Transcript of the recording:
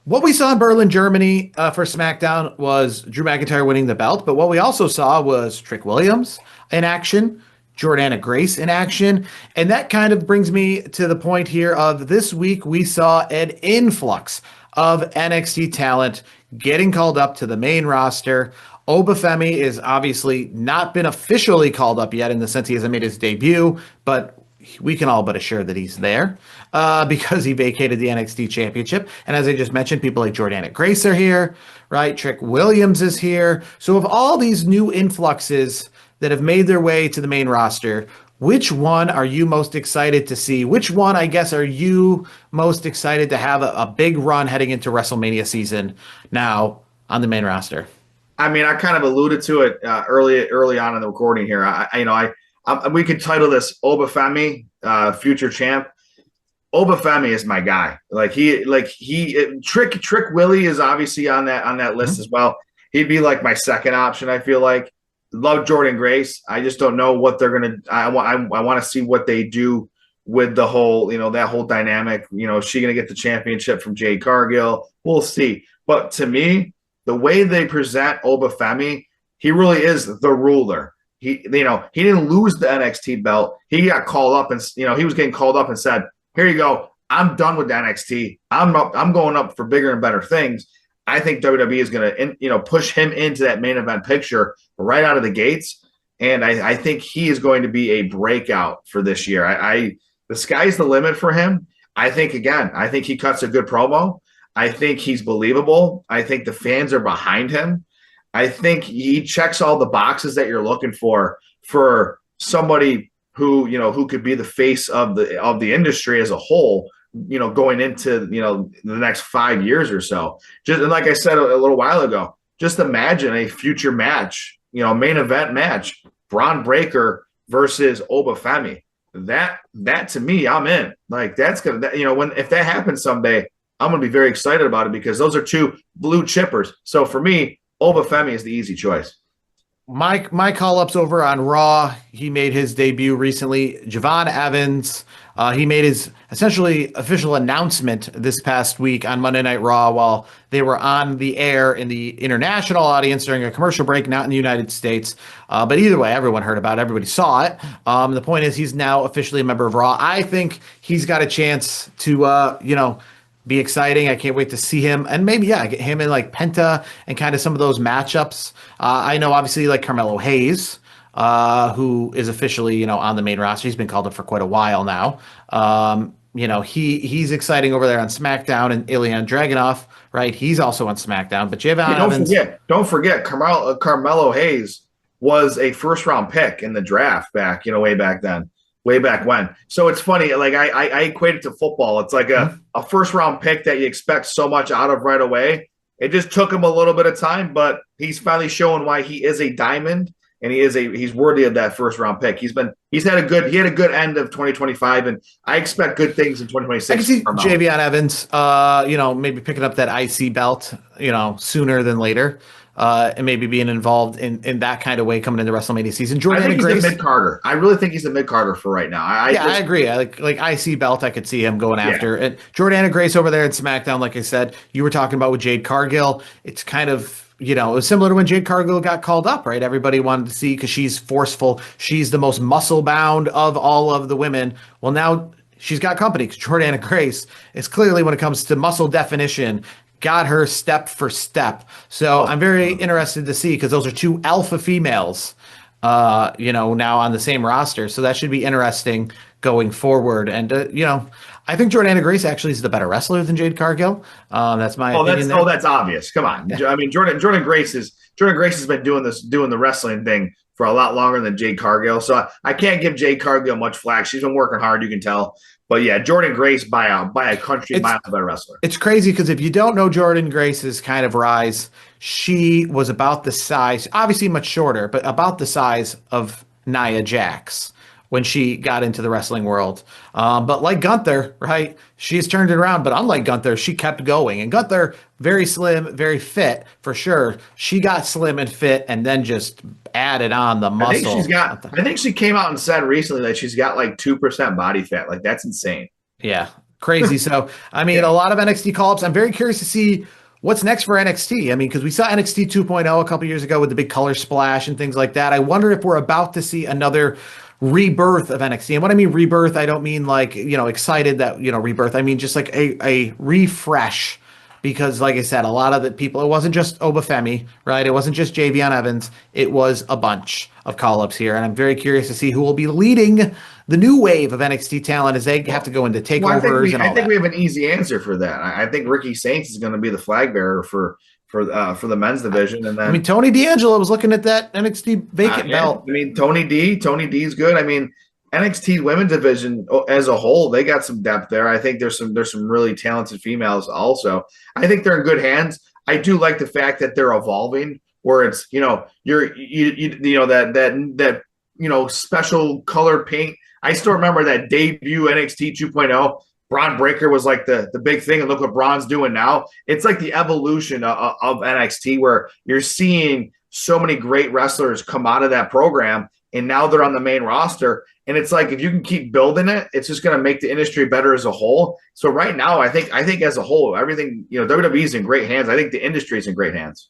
What we saw in Berlin, Germany for SmackDown was Drew McIntyre winning the belt, but what we also saw was Trick Williams in action, Jordana Grace in action, and that kind of brings me to the point here of this week we saw an influx of NXT talent getting called up to the main roster. Obafemi is obviously not been officially called up yet in the sense he hasn't made his debut, but we can all but assure that he's there because he vacated the NXT Championship. And as I just mentioned, people like Jordana Grace are here, right? Trick Williams is here. So of all these new influxes that have made their way to the main roster, which one are you most excited to see? Which one, I guess, are you most excited to have a big run heading into WrestleMania season now on the main roster? I mean, I kind of alluded to it early on in the recording here. We could title this Obafemi, future champ. Obafemi is my guy. Trick Willie is obviously on that list as well. He'd be like my second option. I feel like love Jordan Grace. I just don't know what they're gonna. I want to see what they do with the whole that whole dynamic. Is she gonna get the championship from Jade Cargill? We'll see. But to me, the way they present Obafemi, he really is the ruler. He didn't lose the NXT belt. He got called up and he was getting called up and said, "Here you go. I'm done with NXT. I'm going up for bigger and better things." I think WWE is going to push him into that main event picture right out of the gates, and I think he is going to be a breakout for this year. The sky's the limit for him. I think he cuts a good promo. I think he's believable. I think the fans are behind him. I think he checks all the boxes that you're looking for somebody who could be the face of the industry as a whole, going into the next 5 years or so. Just like I said a little while ago, just imagine a future match, main event match, Braun Breaker versus Obafemi. That to me, I'm in. Like that's gonna if that happens someday, I'm gonna be very excited about it because those are two blue chippers. So for me, Obafemi is the easy choice. My call-ups over on Raw, he made his debut recently. Javon Evans, he made his essentially official announcement this past week on Monday Night Raw while they were on the air in the international audience during a commercial break, not in the United States. But either way, everyone heard about it. Everybody saw it. The point is he's now officially a member of Raw. I think he's got a chance to, be exciting. I can't wait to see him and maybe, get him in like Penta and kind of some of those matchups. I know obviously like Carmelo Hayes, who is officially, on the main roster. He's been called up for quite a while now. He's exciting over there on SmackDown, and Ilya Dragunov, right? He's also on SmackDown, but Javon Evans. Don't forget Carmelo Hayes was a first round pick in the draft back, way back then. Way back when. So it's funny, like I equate it to football. It's like a first round pick that you expect so much out of right away. It just took him a little bit of time, but he's finally showing why he is a diamond and he's worthy of that first round pick. He had a good end of 2025, and I expect good things in 2026. I can see Javion Evans, maybe picking up that IC belt, sooner than later. And maybe being involved in that kind of way coming into WrestleMania season. I think he's a mid-carder. I really think he's a mid-carder for right now. I agree. Like IC belt, I could see him going after. And Jordana Grace over there at SmackDown, like I said, you were talking about with Jade Cargill. It's kind of, it was similar to when Jade Cargill got called up, right? Everybody wanted to see because she's forceful. She's the most muscle-bound of all of the women. Well, now she's got company because Jordana Grace is clearly, when it comes to muscle definition, got her step for step. So I'm very interested to see because those are two alpha females, now on the same roster. So that should be interesting going forward. And, I think Jordana Grace actually is the better wrestler than Jade Cargill. That's my opinion. That's obvious. Come on. Yeah. I mean, Jordan Grace has been doing the wrestling thing for a lot longer than Jade Cargill. So I can't give Jade Cargill much flack. She's been working hard, you can tell. But yeah, Jordan Grace by a country mile better wrestler. It's crazy because if you don't know Jordan Grace's kind of rise, she was about the size, obviously much shorter, but about the size of Nia Jax when she got into the wrestling world. But like Gunther, right, she's turned it around. But unlike Gunther, she kept going. And Gunther, very slim, very fit for sure. She got slim and fit and then just added on the muscle. I think she came out and said recently that she's got like 2% body fat. Like that's insane. Yeah. Crazy. So, I mean, Yeah. a lot of NXT call-ups. I'm very curious to see what's next for NXT. I mean, because we saw NXT 2.0 a couple years ago with the big color splash and things like that. I wonder if we're about to see another rebirth of NXT. And when I mean rebirth, I don't mean like, excited that, rebirth. I mean just like a refresh. Because, like I said, a lot of the people, it wasn't just Obafemi, right? It wasn't just Javion Evans. It was a bunch of call-ups here. And I'm very curious to see who will be leading the new wave of NXT talent as they have to go into Well, takeovers and I all think that. we have an easy answer for that. I think Ricky Saints is going to be the flag bearer for the men's division, and I mean, then Tony D'Angelo was looking at that NXT vacant yeah, belt. I mean Tony D's good. I mean NXT women's division as a whole, they got some depth there. I think there's some really talented females also. I think they're in good hands. I do like the fact that they're evolving, where it's that special color paint. I still remember that debut NXT 2.0. Braun Breaker was like the big thing, and look what Braun's doing now. It's like the evolution of NXT, where you're seeing so many great wrestlers come out of that program, and now they're on the main roster. And it's like if you can keep building it, it's just going to make the industry better as a whole. So right now, I think as a whole, everything WWE's in great hands. I think the industry's in great hands.